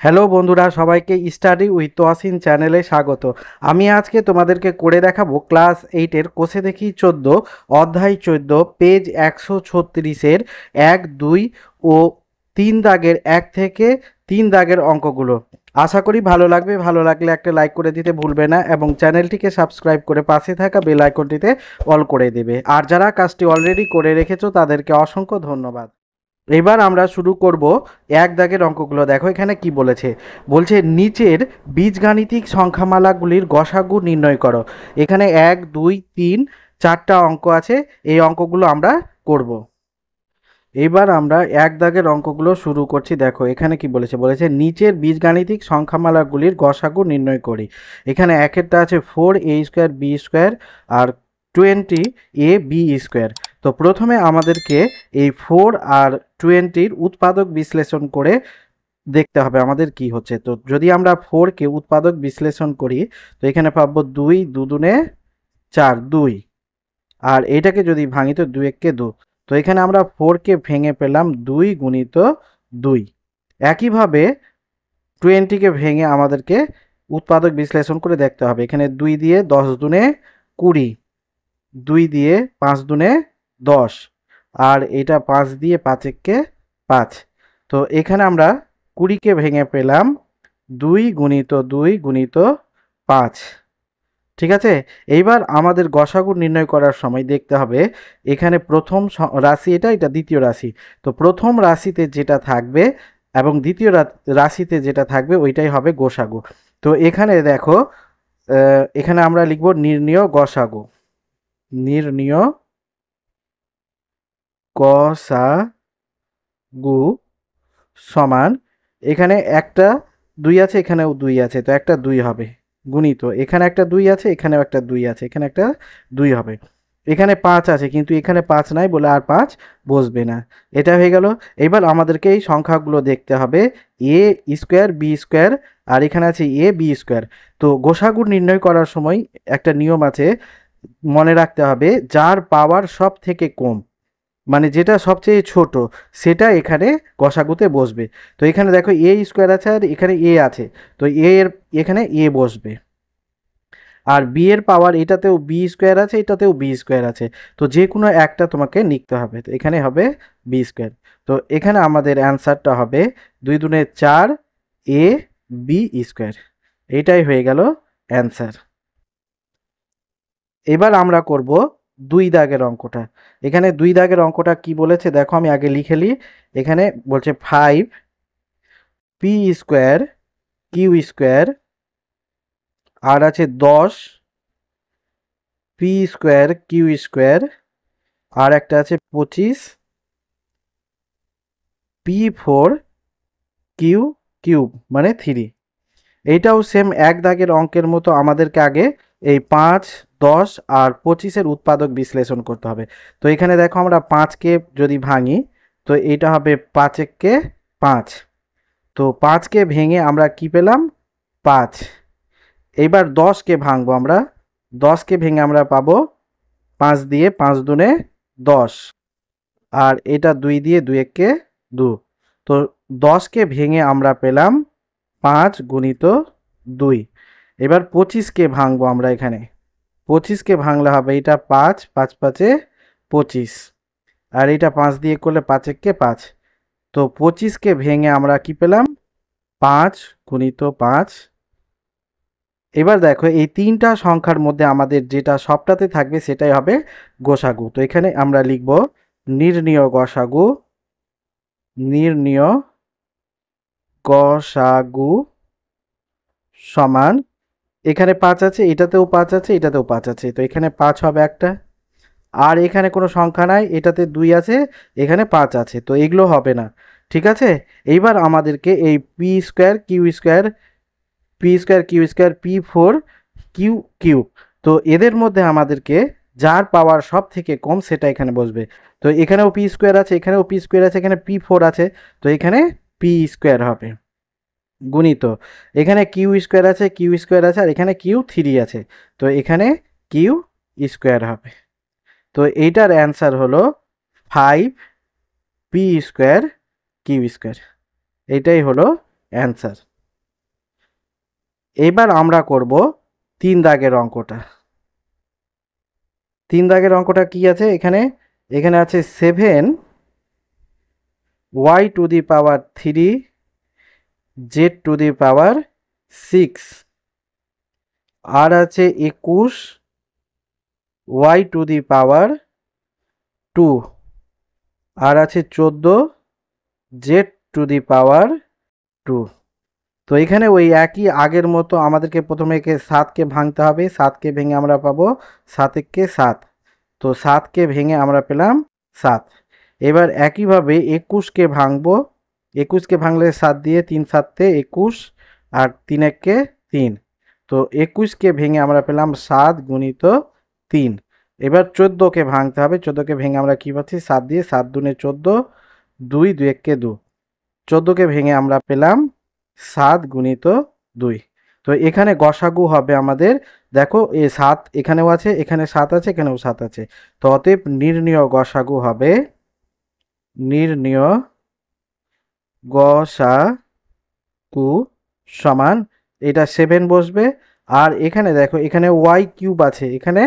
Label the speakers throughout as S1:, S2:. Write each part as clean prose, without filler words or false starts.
S1: Hello বন্ধুরা, সবাইকে study with Toyasin চ্যানেলে স্বাগত। আমি আজকে তোমাদেরকে করে দেখাবো ক্লাস 8-এর কোষে দেখি 14 অধ্যায় 14 পেজ 136-এর 1, 2 ও 3 দাগের 1 থেকে 3 দাগের অঙ্কগুলো। আশা করি ভালো লাগবে। ভালো লাগলে একটা লাইক করে দিতে ভুলবে না এবং চ্যানেলটিকে সাবস্ক্রাইব করে পাশে থাকা বেল আইকনটিতে অল করে দেবে। আর যারা কাজটি অলরেডি করে রেখেছো তাদেরকে অসংখ্য ধন্যবাদ। এবার আমরা শুরু করব এক দাগের অঙ্কগুলো। দেখো এখানে কি বলেছে। বলছে নিচের বীজগাণিতিক সংখ্যামালাগুলির গসাগু নির্ণয় করো। এখানে 1, 2, 3 4টা অঙ্ক আছে। এই অঙ্কগুলো আমরা করব। এবার আমরা এক দাগের অঙ্কগুলো শুরু করছি। দেখো এখানে কি বলেছে। বলেছে নিচের বীজগাণিতিক সংখ্যামালাগুলির গসাগু নির্ণয় করি। এখানে একেরটা আছে 4a² b² আর 20ab²। তো প্রথমে আমাদেরকে এই 4 আর 20-র উৎপাদক বিশ্লেষণ করে দেখতে হবে আমাদের কি হচ্ছে। তো যদি আমরা 4-কে উৎপাদক বিশ্লেষণ করি তো এখানে পাবো 2, 2 দুনে 4, 2। আর এটাকে যদি ভাঙি তো 2 1 2। তো এখানে আমরা 4-কে ভেঙে পেলাম 2 গুণিত 2। একইভাবে 20-কে ভেঙে আমাদেরকে উৎপাদক বিশ্লেষণ করে দেখতে হবে। এখানে 2 দিয়ে 10 দুনে 20, 2 দিয়ে 5 দুনে 10, আর এটা 5 দিয়ে 5 একে 5। তো এখানে আমরা 20-কে ভেঙে পেলাম 2 গুণিত 2 গুণিত 5। ঠিক আছে। এইবার আমাদের গসাগু নির্ণয় করার সময় দেখতে হবে এখানে প্রথম রাশি এটা দ্বিতীয় রাশি। তো প্রথম রাশিতে যেটা থাকবে এবং দ্বিতীয় রাশিতে যেটা থাকবে ওইটাই হবে গসাগু। তো এখানে দেখো এখানে আমরা লিখব নির্ণীয় গসাগু। নির্ণীয় গসাগু সমান এখানে একটা 2 আছে, এখানেও 2 আছে, তো একটা 2 হবে গুণিত এখানে একটা 2 আছে, এখানেও একটা 2 আছে, এখানে একটা 2 হবে। এখানে 5 আছে কিন্তু এখানে 5 নাই বলে আর 5 বসবে না। এটা হয়ে গেল। এবার আমাদেরকে এই সংখ্যাগুলো দেখতে হবে a² b² আর এখানে আছে ab²। তো গসাগু নির্ণয় করার সময় একটা নিয়ম আছে, মনে রাখতে হবে যার পাওয়ার সব থেকে কম, মানে যেটা সবচেয়ে ছোট সেটা এখানে গসাগুতে বসবে। তো এখানে দেখো a² আছে আর এখানে a আছে, তো এখানে a বসবে। আর বি এর পাওয়ার এটাতেও b² আছে, এটাতেও b² আছে। তো যে কোনো একটা তোমাকে লিখতে হবে। তো এখানে হবে b²। তো এখানে আমাদের অ্যান্সারটা হবে 2 দুনে 4 ab²। এটাই হয়ে গেল অ্যান্সার। এবার আমরা করব 2 দাগের অঙ্কটা। এখানে 2 দাগের অঙ্কটা কি বলেছে দেখো, আমি আগে লিখে নিই। এখানে বলছে 5p² q² আর আছে 10 p² q² আর একটা আছে 25 p4 q³ মানে 3। এইটাও সেম এক দাগের অঙ্কের মতো আমাদেরকে আগে এই 5, 10 আর 25-এর উৎপাদক বিশ্লেষণ করতে হবে। তো এখানে দেখো আমরা 5-কে যদি ভাঙি তো এইটা হবে 5 একে 5। তো 5-কে ভেঙে আমরা কি পেলাম 5। এইবার 10-কে ভাঙবো আমরা। 10-কে ভেঙে আমরা পাবো 5 দিয়ে 5 দুনে 10, আর এটা 2 দিয়ে 2 একে 2। তো 10-কে ভেঙে আমরা পেলাম 5 গুণিত 2। এবার 25-কে ভাঙবো আমরা। এখানে 25-কে ভাঙলে হবে এটা 5, 5 5-এ 25, আর এটা 5 দিয়ে করলে 5 একে 5। তো 25-কে ভেঙে আমরা কি পেলাম 5 গুণিত 5। এবার দেখো এই তিনটা সংখ্যার মধ্যে আমাদের যেটা সবটাতে থাকবে সেটাই হবে গসাগু। তো এখানে আমরা লিখব নির্ণীয় গসাগু। নির্ণীয় গসাগু সমান এখানে 5 আছে, এটাতেও 5 আছে, এটাতেও 5 আছে, তো এখানে 5 হবে একটা। আর এখানে কোনো সংখ্যা নাই, এটাতে 2 আছে, এখানে 5 আছে, তো এগুলো হবে না। ঠিক আছে। এইবার আমাদেরকে এই p² q² p4 q³ তো এদের মধ্যে আমাদেরকে যার পাওয়ার সব থেকে কম সেটা এখানে বসবে। তো এখানেও p² আছে, এখানেও p² আছে, এখানে p4 আছে, তো এখানে p² হবে গুণিত এখানে q² আছে, q² আছে, আর এখানে q3 আছে, তো এখানে q² হবে। তো এইটার অ্যান্সার হলো 5p² q²। এটাই হলো অ্যান্সার। এবার আমরা করব 3 দাগের অঙ্কটা। 3 দাগের অঙ্কটা কি আছে এখানে? এখানে আছে 7 y to the power 3 z to the power 6 আর আছে 21 y টু দি পাওয়ার 2 আর আছে 14 z টু দি পাওয়ার 2। তো এখানে ওই একই আগের মতো আমাদেরকে প্রথমে 7কে ভাঙতে হবে। 7কে ভেঙে আমরা পাবো 7 7। তো 7কে ভেঙে আমরা পেলাম 7। এবার একইভাবে 21কে ভাঙবো। 21কে ভাঙলে 7 দিয়ে 3 7 21 আর 3 3। তো 21কে ভেঙে আমরা পেলাম 7 গুণিত 3। এবার 14কে ভাঙতে হবে। 14কে ভেঙে আমরা কি পাচ্ছি? 7 দিয়ে 7 দুনে 14, 2 2 2। 14কে ভেঙে আমরা পেলাম 7 গুণিত 2। তো এখানে গসাগু হবে আমাদের, দেখো এই 7 এখানেও আছে, এখানে 7 আছে, এখানেও 7 আছে। তো অতএব নির্ণীয় গসাগু হবে, নির্ণীয় গসাগু সমান এটা 7 বসবে। আর এখানে দেখো এখানে y কিউব আছে, এখানে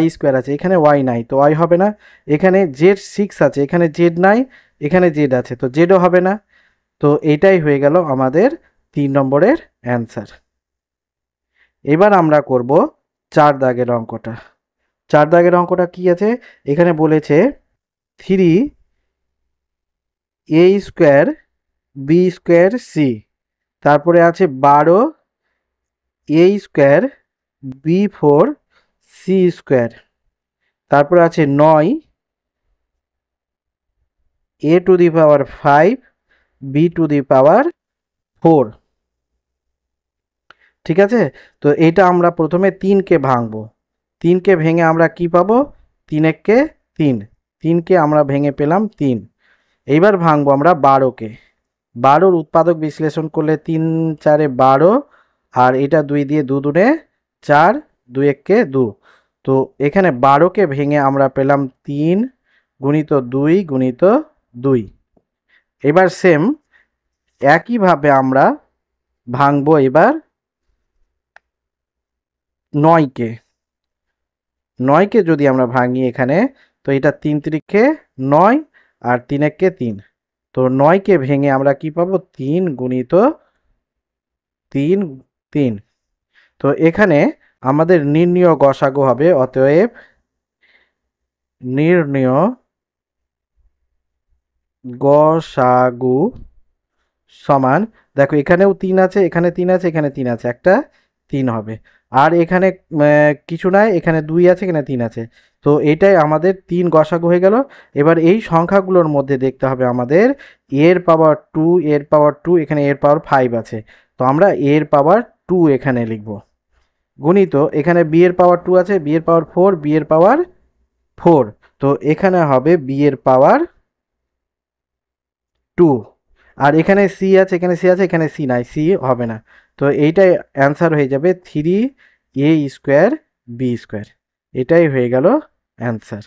S1: y স্কোয়ার আছে, এখানে y নাই, তো y হবে না। এখানে z 6 আছে, এখানে z নাই, এখানে z আছে, তো zও হবে না। তো এটাই হয়ে গেল আমাদের 3 নম্বরের অ্যান্সার। এবার আমরা করব 4 দাগের অঙ্কটা। 4 দাগের অঙ্কটা কি আছে? এখানে বলেছে 3a square B square C, তারপরে আছে 12 a square B 4 C square, তারপরে আছে 9 a to the power 5 B to the power 4। ঠিক আছে? তো এটা আমরা প্রথমে 3কে ভাঙবো। 3কে ভেঙে আমরা কি পাবো? 3 1 3। 3কে আমরা ভেঙে পেলাম 3। এইবার ভাঙবো আমরা 12কে। 12র উৎপাদক বিশ্লেষণ করলে 3 4 12 আর এটা 2 দিয়ে 2 দুনে 4, 2 1 2। তো এখানে 12কে ভেঙে আমরা পেলাম 3 গুণিত 2 গুণিত 2। এবার সেম একইভাবে আমরা ভাঙবো এবার 9কে। 9কে যদি আমরা ভাঙি এখানে, তো এটা 3 3 9 আর 3 1 3। তো 9কে ভেঙে আমরা কি পাবো? 3 গুণিত 3 3। তো এখানে আমাদের নির্ণীয় গসাগু হবে, অতএব নির্ণীয় গসাগু সমান, দেখো এখানেও 3 আছে, এখানে 3 আছে, এখানে 3 আছে, একটা 3 হবে। আর এখানে কিছু নাই, এখানে 2 আছে, এখানে 3 আছে। তো এটাই আমাদের 3 গসাগু হয়ে গেল। এবার এই সংখ্যাগুলোর মধ্যে দেখতে হবে আমাদের এর পাওয়ার 2, এর পাওয়ার 2, এখানে এর পাওয়ার 5 আছে। তো আমরা এর পাওয়ার 2 এখানে লিখব, গুণিত এখানে বি এর পাওয়ার 2 আছে, বি এর পাওয়ার 4, বি এর পাওয়ার 4। তো এখানে হবে বি এর পাওয়ার 2। আর এখানে সি আছে, এখানে সি আছে, এখানে সি নাই, সি হবে না। তো এইটাই অ্যান্সার হয়ে যাবে 3a স্কোয়ার বি স্কোয়ার। এটাই হয়ে গেল অ্যান্সার।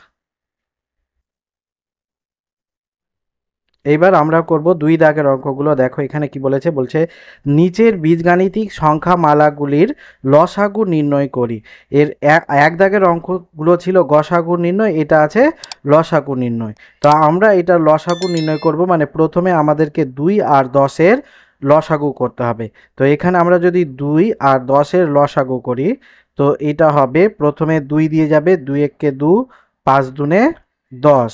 S1: এইবার আমরা করব 2 দাগের অঙ্কগুলো। দেখো এখানে কি বলেছে? বলছে নিচের বীজগাণিতিক সংখ্যামালাগুলির লসাগু নির্ণয় করি। এর 1 দাগের অঙ্কগুলো ছিল গসাগু নির্ণয়, এটা আছে লসাগু নির্ণয়। তো আমরা এটা লসাগু নির্ণয় করব, মানে প্রথমে আমাদেরকে 2 আর 10-এর লসাগু করতে হবে। তো এখানে আমরা যদি 2 আর 10-এর লসাগু করি, তো এটা হবে প্রথমে 2 দিয়ে যাবে, 2 1 2, 5 দুনে 10।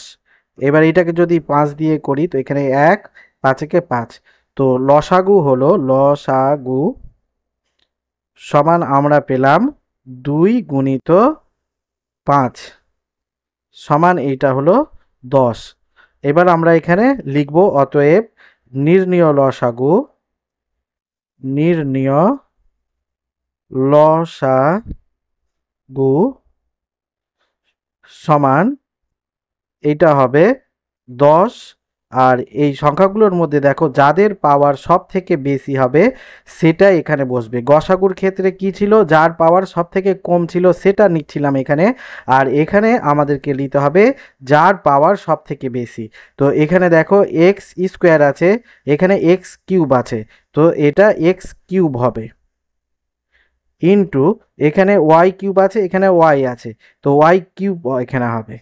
S1: এবার এটাকে যদি 5 দিয়ে করি, তো এখানে 1 5 একে 5। তো লসাগু হলো, লসাগু সমান আমরা পেলাম 2 গুণিত 5 সমান এইটা হলো 10। এবার আমরা এখানে লিখব, অতএব নির্ণীয় লসাগু, নির্ণীয় লসাগু সমান এইটা হবে 10। আর এই সংখ্যাগুলোর মধ্যে দেখো যাদের পাওয়ার সব থেকে বেশি হবে সেটা এখানে বসবে। গসাগুর ক্ষেত্রে কি ছিল? যার পাওয়ার সব থেকে কম ছিল সেটা নিচ্ছিলাম এখানে। আর এখানে আমাদেরকে নিতে হবে যার পাওয়ার সব থেকে বেশি। তো এখানে দেখো এক্স স্কোয়ার আছে, এখানে এক্স কিউব আছে, তো এটা এক্স কিউব হবে। ইন্টু এখানে ওয়াই কিউব আছে, এখানে ওয়াই আছে, তো ওয়াই কিউব এখানে হবে।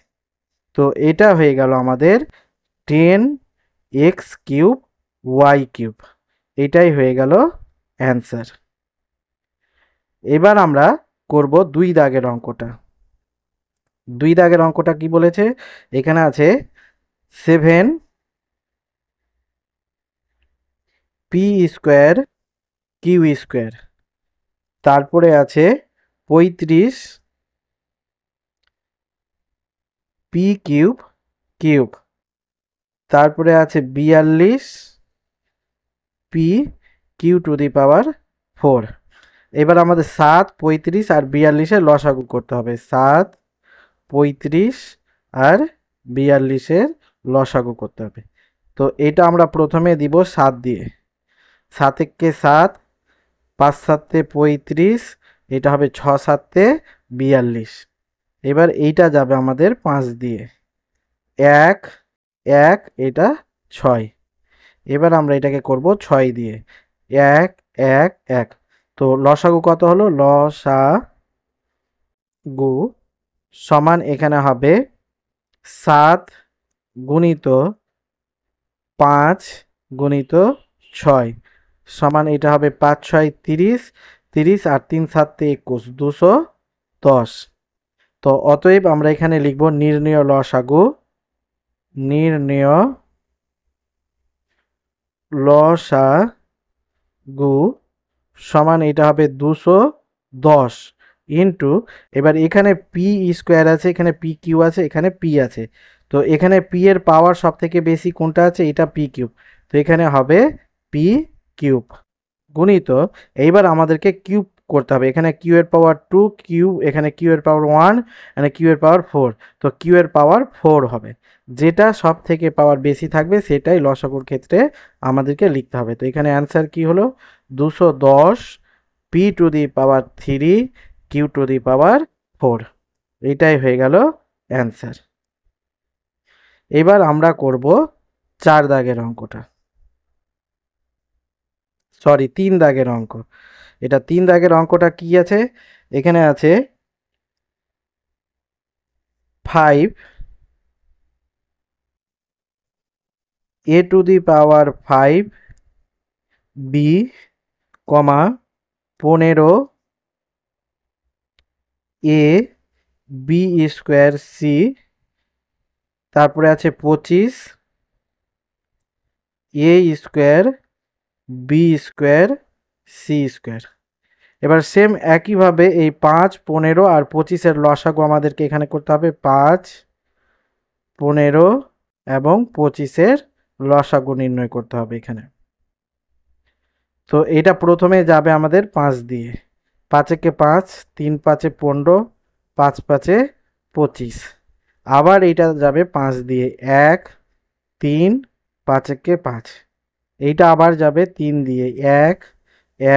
S1: তো এটা হয়ে গেল আমাদের 10x কিউব ওয়াই কিউব, এটাই হয়ে গেল অ্যান্সার। এবার আমরা করব 2 দাগের অঙ্কটা। 2 দাগের অঙ্কটা কি বলেছে, এখানে আছে 7 পি স্কোয়ার কিউ স্কোয়ার, তারপরে আছে 35 পি কিউব কিউব, তারপরে আছে 42 P Q to the power 4। এবার আমাদের 7, 35 আর 42-এর লসাগু করতে হবে। 7, 35 আর 42-এর লসাগু করতে হবে। তো এটা আমরা প্রথমে দিব 7 দিয়ে, 7 একে 7, 5 7 35, এটা হবে 6 7 42। এবার এইটা যাবে আমাদের 5 দিয়ে, 1 1, এটা 6। এবার আমরা এটাকে করব 6 দিয়ে, 1 1 1। তো লসাগু কত হলো, লসাগু সমান এখানে হবে 7 গুণিত 5 গুণিত 6 সমান এটা হবে 5 6 30, 30 আর 3 7 21, 210। তো অতএব আমরা এখানে লিখব নির্ণেয় লসাগু, নির্ণেয় লসাগু সমান এটা হবে 210 ইন্টু, এবার এখানে পি স্কোয়ার আছে, এখানে পি কিউ আছে, এখানে পি আছে, তো এখানে পি এর পাওয়ার সব থেকে বেশি কোনটা আছে, এটা পি কিউব, তো এখানে হবে পি কিউব গুণিত, এইবার আমাদেরকে কিউব করতে হবে, এখানে কিউ এর পাওয়ার 2 কিউ, এখানে কিউ এর পাওয়ার 1, এখানে কিউ এর পাওয়ার 4, তো কিউ এর পাওয়ার 4 হবে। যেটা সব থেকে পাওয়ার বেশি থাকবে সেটাই লসাগুর ক্ষেত্রে আমাদেরকে লিখতে হবে। তো এখানে অ্যান্সার কি হলো, 210 P to the power 3 Q to the power 4, এইটাই হয়ে গেল অ্যান্সার। এবার আমরা করব 4 দাগের অঙ্কটা, সরি 3 দাগের অঙ্ক। এটা 3 দাগের অঙ্কটা কি আছে, এখানে আছে 5 A to the power 5 B comma 15 A B square C, তারপরে আছে 25 A square B square C square. এবার সেম একইভাবে এই 5 15 আর 25-এর লসাগু আমাদেরকে এখানে করতে হবে, 5 15 এবং 25-এর লসাগু নির্ণয় করতে হবে এখানে। তো এটা প্রথমে যাবে আমাদের 5 দিয়ে, 5 একে 5, 3 5 15, 5 5 25। আবার এটা যাবে 5 দিয়ে, 1 3, 5 একে 5। এইটা আবার যাবে 3 দিয়ে, 1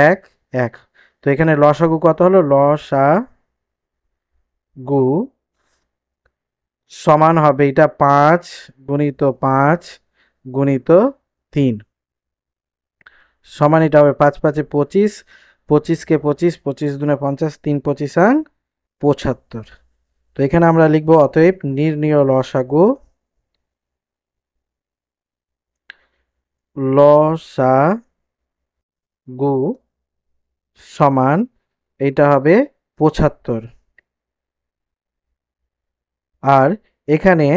S1: 1 1। তো এখানে লসাগু কত হলো, লসাগু সমান হবে এটা 5 গুণিত 5 গুণিত 3 সমান এটা হবে 5 5 25, 25 কে 25, 25 দুনে 50, 3 25 75। তো এখানে আমরা লিখব অতএব নির্ণেয় লসাগু, লসাগু সমান এটা হবে 75। আর এখানে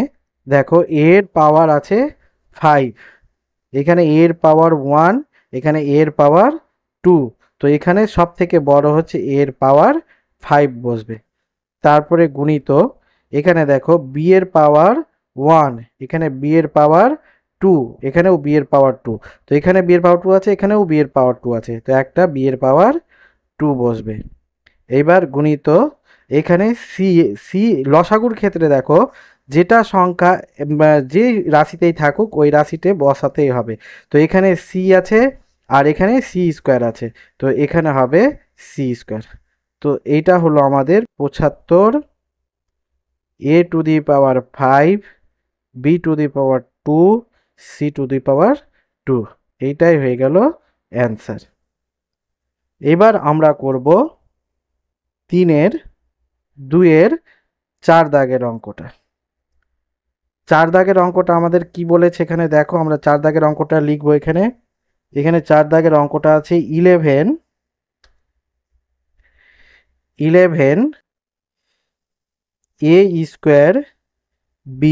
S1: দেখো এর পাওয়ার আছে 5, এখানে এর পাওয়ার 1, এখানে এর পাওয়ার 2, তো এখানে সব থেকে বড় হচ্ছে এর পাওয়ার 5 বসবে। তারপরে গুণিত, এখানে দেখো বি এর পাওয়ার 1, এখানে বি এর পাওয়ার 2, এখানেও বি এর পাওয়ার 2, তো এখানে বি এর পাওয়ার 2 আছে, এখানেও বি এর পাওয়ার 2 আছে, তো একটা বি এর পাওয়ার 2 বসবে। এইবার গুণিত, এখানে সি, সি লসাগুর ক্ষেত্রে দেখো যেটা সংখ্যা যে রাশিতেই থাকুক ওই রাশিতে বসাতেই হবে। তো এখানে সি আছে আর এখানে সি স্কোয়ার আছে, তো এখানে হবে সি স্কোয়ার। তো এইটা হলো আমাদের 75 A to the power 5 B to the power 2 C to the power 2, এইটাই হয়ে গেল অ্যান্সার। এবার আমরা করব 3-এর 2-এর 4 দাগের অঙ্কটা। 4 দাগের অঙ্কটা আমাদের কি বলেছে এখানে দেখো, আমরা 4 দাগের অঙ্কটা লিখবো এখানে। এখানে 4 দাগের অঙ্কটা আছে 11 a স্কোয়ার b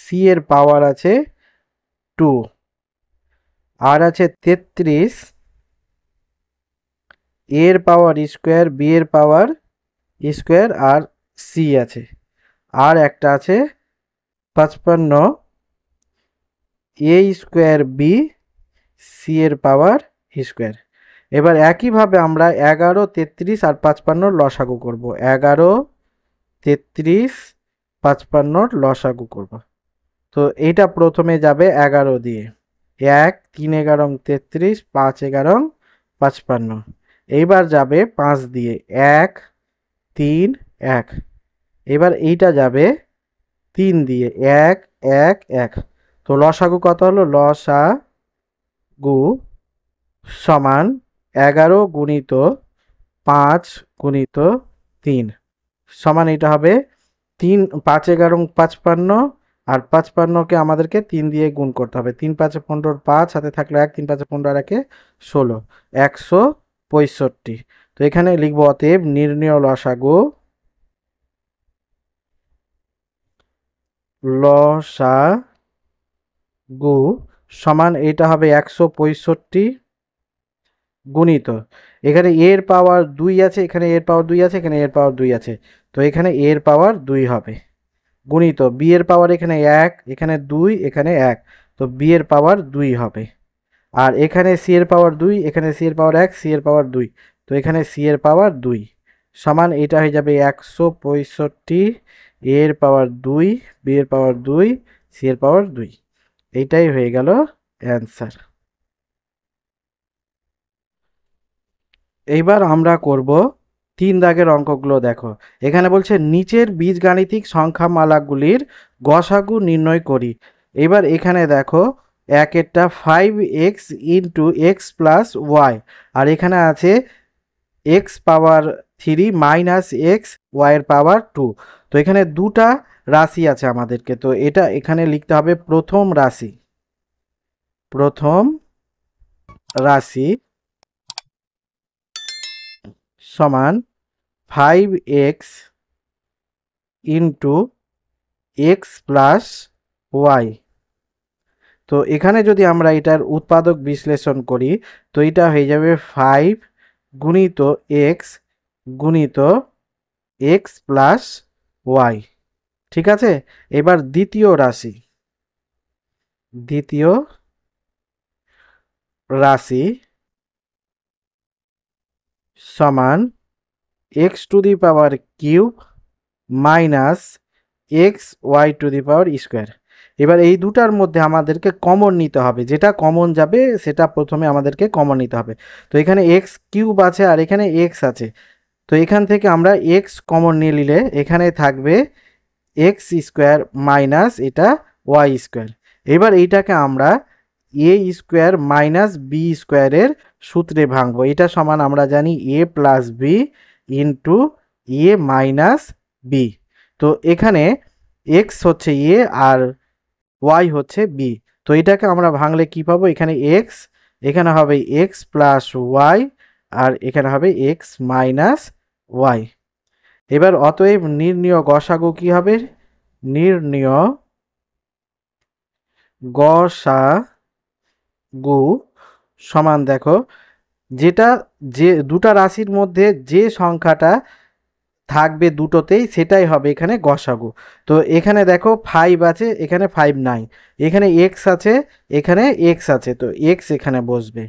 S1: c এর পাওয়ার আছে 2, আর আছে 33 a এর পাওয়ার স্কোয়ার b এর পাওয়ার স্কোয়ার আর c আছে, আর একটা আছে 55 a স্কোয়ার b c এর পাওয়ার স্কোয়ার। এবার একইভাবে আমরা 11, 33 আর 55 লসাগু করব। 11, 33, 55 লসাগু করব। তো এইটা প্রথমে যাবে 11 দিয়ে, 1 3 11 33, 5 11 55। এইবার যাবে 5 দিয়ে, 1 3 1। এবার এইটা যাবে 3 দিয়ে, 1 1 1। তো লসাগু কত হলো? লসাগু সমান 11 গুণিত 5 গুণিত 3 সমান এটা হবে 3 5 11 55, আর 55কে আমাদেরকে 3 দিয়ে গুণ করতে হবে। 3 5 15, 5 হাতে থাকলো 1, 3 5 15 আর 1 16, 165। তো এখানে লিখবো অতএব নির্ণেয় লসাগু সমান এটা হবে 165 গুণিত, এখানে এর পাওয়ার 2 আছে, এখানে এর পাওয়ার 2 আছে, এখানে এর পাওয়ার 2 আছে, তো এখানে এর পাওয়ার 2 হবে, গুণিত বি এর পাওয়ার এখানে 1, এখানে 2, এখানে 1, তো বি এর পাওয়ার 2 হবে। আর এখানে সি এর পাওয়ার 2, এখানে সি এর পাওয়ার 1, সি এর পাওয়ার 2, তো এখানে সি এর পাওয়ার 2 সমান এটা হয়ে যাবে 165 এর পাওয়ার 2, বি এর পাওয়ার 2, সি এর পাওয়ার 2। এইটাই হয়ে গেল অ্যান্সার। এইবার আমরা করব 3 দাগের অঙ্কগুলো। দেখো এখানে বলছে নিচের বীজগাণিতিক সংখ্যামালাগুলির গসাগু নির্ণয় করি। এবার এখানে দেখো একেরটা 5x into X plus Y, আর এখানে আছে এক্স পাওয়ার 3 মাইনাস এক্স ওয়াইয়ের পাওয়ার 2। তো এখানে দুটা রাশি আছে আমাদেরকে, তো এটা এখানে লিখতে হবে প্রথম রাশি সমান 5x into X plus Y. তো এখানে যদি আমরা এটার উৎপাদক বিশ্লেষণ করি, তো এটা হয়ে যাবে 5 গুণিত এক্স গুণিত এক্স প্লাস ওয়াই। ঠিক আছে, এবার দ্বিতীয় রাশি সমান X to the power cube minus X Y to the power square. এবার এই দুটার মধ্যে আমাদেরকে কমন নিতে হবে, যেটা কমন যাবে সেটা প্রথমে আমাদেরকে কমন নিতে হবে। তো এখানে এক্স কিউব আছে আর এখানে এক্স আছে, তো এখান থেকে আমরা এক্স কমন নিয়ে নিলে এখানে থাকবে এক্স স্কোয়ার মাইনাস এটা ওয়াই স্কোয়ার। এবার এইটাকে আমরা এ স্কোয়ার মাইনাস বি স্কোয়ারের সূত্রে ভাঙবো। এটা সমান আমরা জানি এ প্লাস বি ইন্টু এ মাইনাস বি। তো এখানে এক্স হচ্ছে এ আর ওয়াই হচ্ছে বি, তো এটাকে আমরা ভাঙলে কি পাবো? এখানে এক্স, এখানে হবে এক্স প্লাস ওয়াই, আর এখানে হবে এক্স মাইনাস ওয়াই। এবার অতএব নির্ণেয় গসাগু কি হবে? নির্ণেয় গসাগু সমান দেখো যে দুটা রাশির মধ্যে যে সংখ্যাটা থাকবে দুটোতেই সেটাই হবে এখানে গসাগু। তো এখানে দেখো 5 আছে, এখানে 5 নাই, এখানে এক্স আছে, এখানে এক্স আছে, তো এক্স এখানে বসবে।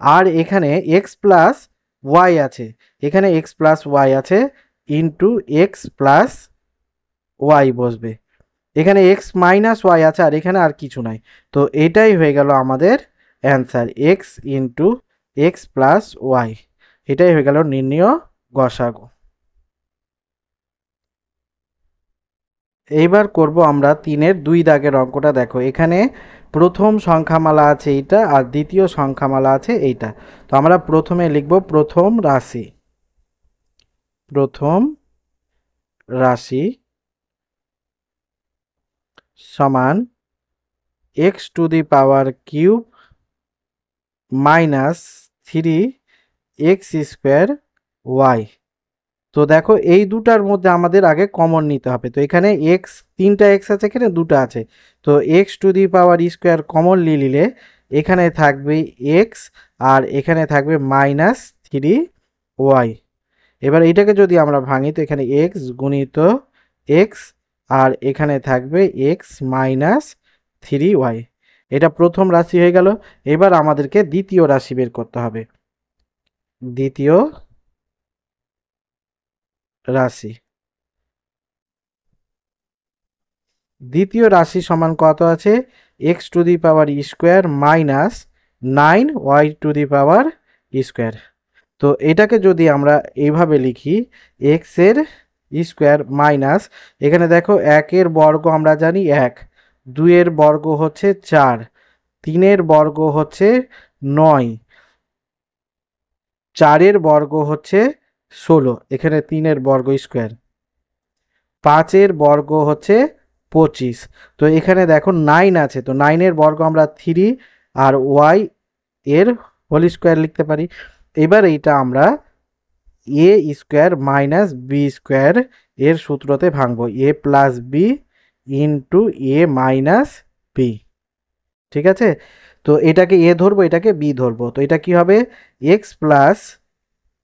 S1: আর এখানে এক্স প্লাস ওয়াই আছে, এখানে এক্স প্লাস ওয়াই আছে ইন্টু এক্স প্লাস ওয়াই বসবে। এখানে এক্স মাইনাস ওয়াই আছে আর এখানে আর কিছু নাই, তো এটাই হয়ে গেল আমাদের answer, X into X plus Y. এটাই হয়ে গেল নির্ণেয় গসাগু। এইবার করব আমরা 3-এর 2 দাগের অঙ্কটা। দেখো এখানে প্রথম সংখ্যামালা আছে এইটা আর দ্বিতীয় সংখ্যামালা আছে এইটা। তো আমরা প্রথমে লিখব প্রথম রাশি প্রথম রাশি সমান X to the power cube minus 3x square Y. তো দেখো এই দুটার মধ্যে আমাদের আগে কমন নিতে হবে। তো এখানে এক্স, তিনটা এক্স আছে, এখানে দুটো আছে। তো x to the power square common নিলে এখানে থাকবে এক্স আর এখানে থাকবে মাইনাস 3y। এবার এটাকে যদি আমরা ভাঙি তো এখানে এক্স গুণিত এক্স আর এখানে থাকবে এক্স মাইনাস 3y। এটা প্রথম রাশি হয়ে গেল। এবার আমাদেরকে দ্বিতীয় রাশি বের করতে হবে। দ্বিতীয় রাশি, দ্বিতীয় রাশি সমান কত আছে? X to the power square minus 9y two the power square. তো এটাকে যদি আমরা এইভাবে লিখি, এক্সের স্কোয়ার মাইনাস, এখানে দেখো একের বর্গ আমরা জানি 1, 2-এর বর্গ হচ্ছে 4, 3-এর বর্গ হচ্ছে 9, 4-এর বর্গ হচ্ছে 16, এখানে 3-এর বর্গ স্কোয়ার, 5-এর বর্গ হচ্ছে 25। তো এখানে দেখো 9 আছে, তো 9-এর বর্গ আমরা 3 আর y এর হোল স্কোয়ার লিখতে পারি। এবার এইটা আমরা এ স্কোয়ার মাইনাস বি স্কোয়ার এর সূত্রতে ভাঙবো, এ প্লাস বি ইন্টু এ মাইনাস বি। ঠিক আছে, তো এটাকে এ ধরবো, এটাকে বি ধরবো। তো এটা কি হবে? এক্স প্লাস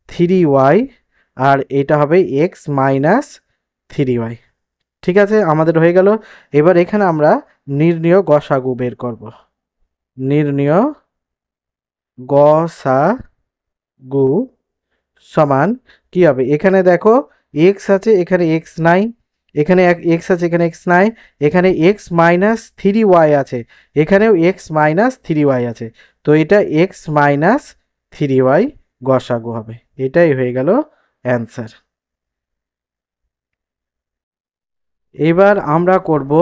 S1: 3y আর এটা হবে এক্স মাইনাস 3y। ঠিক আছে, আমাদের হয়ে গেল। এবার এখানে আমরা নির্ণয় গসাগু বের করব। নির্ণয় গসাগু সমান কি হবে? এখানে দেখো এক্স আছে, এখানে এক্স নাই, এখানে এক্স আছে, এখানে এক্স নাই, এখানে এক্স মাইনাস 3y আছে, এখানেও এক্স মাইনাস 3y আছে। তো এটা এক্স মাইনাস 3y গসাগু হবে। এটাই হয়ে গেল অ্যান্সার। এবার আমরা করব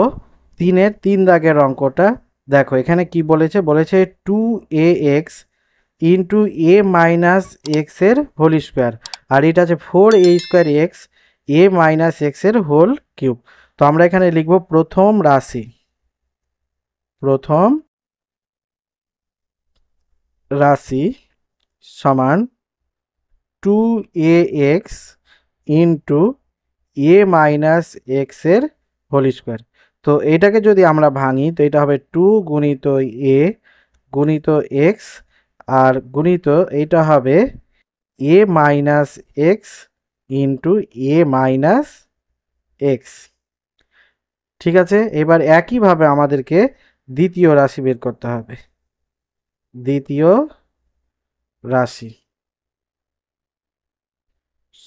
S1: 3-এর 3 দাগের অঙ্কটা। দেখো এখানে কি বলেছে? বলেছে 2ax ইন্টু এ মাইনাস এক্সের হোল স্কোয়ার, আর এটা আছে 4a স্কোয়ার এক্স এ মাইনাস এক্সের হোল কিউব। তো আমরা এখানে লিখব প্রথম রাশি, প্রথম রাশি সমান 2ax ইন্টু এ মাইনাস এক্সের হোল স্কোয়ার। তো এটাকে যদি আমরা ভাঙি তো এটা হবে 2 গুণিত এ গুণিত এক্স আর গুণিত এইটা হবে এ মাইনাস এক্স ইন্টু এ মাইনাস এক্স। ঠিক আছে, এবার একইভাবে আমাদেরকে দ্বিতীয় রাশি বের করতে হবে। দ্বিতীয় রাশি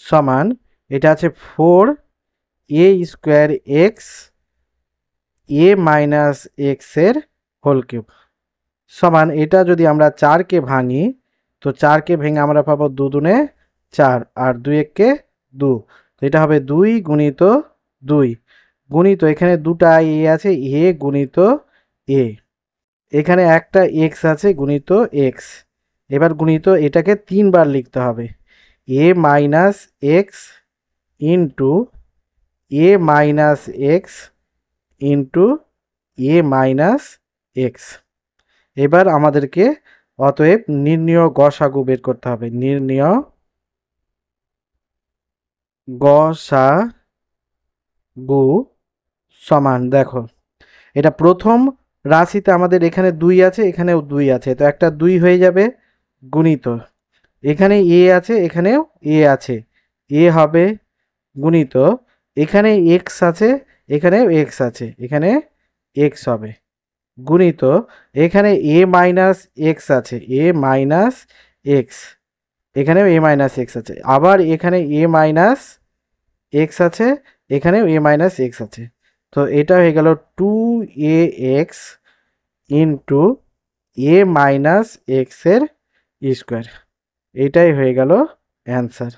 S1: সমান এটা আছে 4a স্কোয়ার এক্স এ মাইনাস এক্সের হোল কিউব সমান, এটা যদি আমরা 4কে ভাঙি তো 4কে ভেঙে আমরা পাবো 2 দুনে 4 আর 2 একে 2। তো এটা হবে 2 গুণিত 2 গুণিত এখানে দুটা এ আছে, এ গুণিত এ, এখানে একটা এক্স আছে গুণিত এক্স। এবার গুণিত এটাকে 3 বার লিখতে হবে, এ মাইনাস এক্স ইন্টু এ মাইনাস এক্স ইন্টু এ মাইনাস এক্স। এবার আমাদেরকে অতএব নির্ণয় গসাগু বের করতে হবে। নির্ণয় গসাগু সমান, দেখো এটা প্রথম রাশিতে আমাদের এখানে 2 আছে, এখানেও 2 আছে, তো একটা 2 হয়ে যাবে গুণিত এখানে এ আছে, এখানেও এ আছে, এ হবে গুণিত এখানে এক্স আছে, এখানেও এক্স আছে, এখানে এক্স হবে গুণিত এখানে এ মাইনাস এক্স আছে, এ মাইনাস এক্স, এখানেও এ মাইনাস এক্স আছে, আবার এখানে এ মাইনাস এক্স আছে, এখানেও এ মাইনাস এক্স আছে। তো এটা হয়ে গেল 2ax ইন্টু এ মাইনাস এক্সের স্কোয়ার। এটাই হয়ে গেল অ্যান্সার।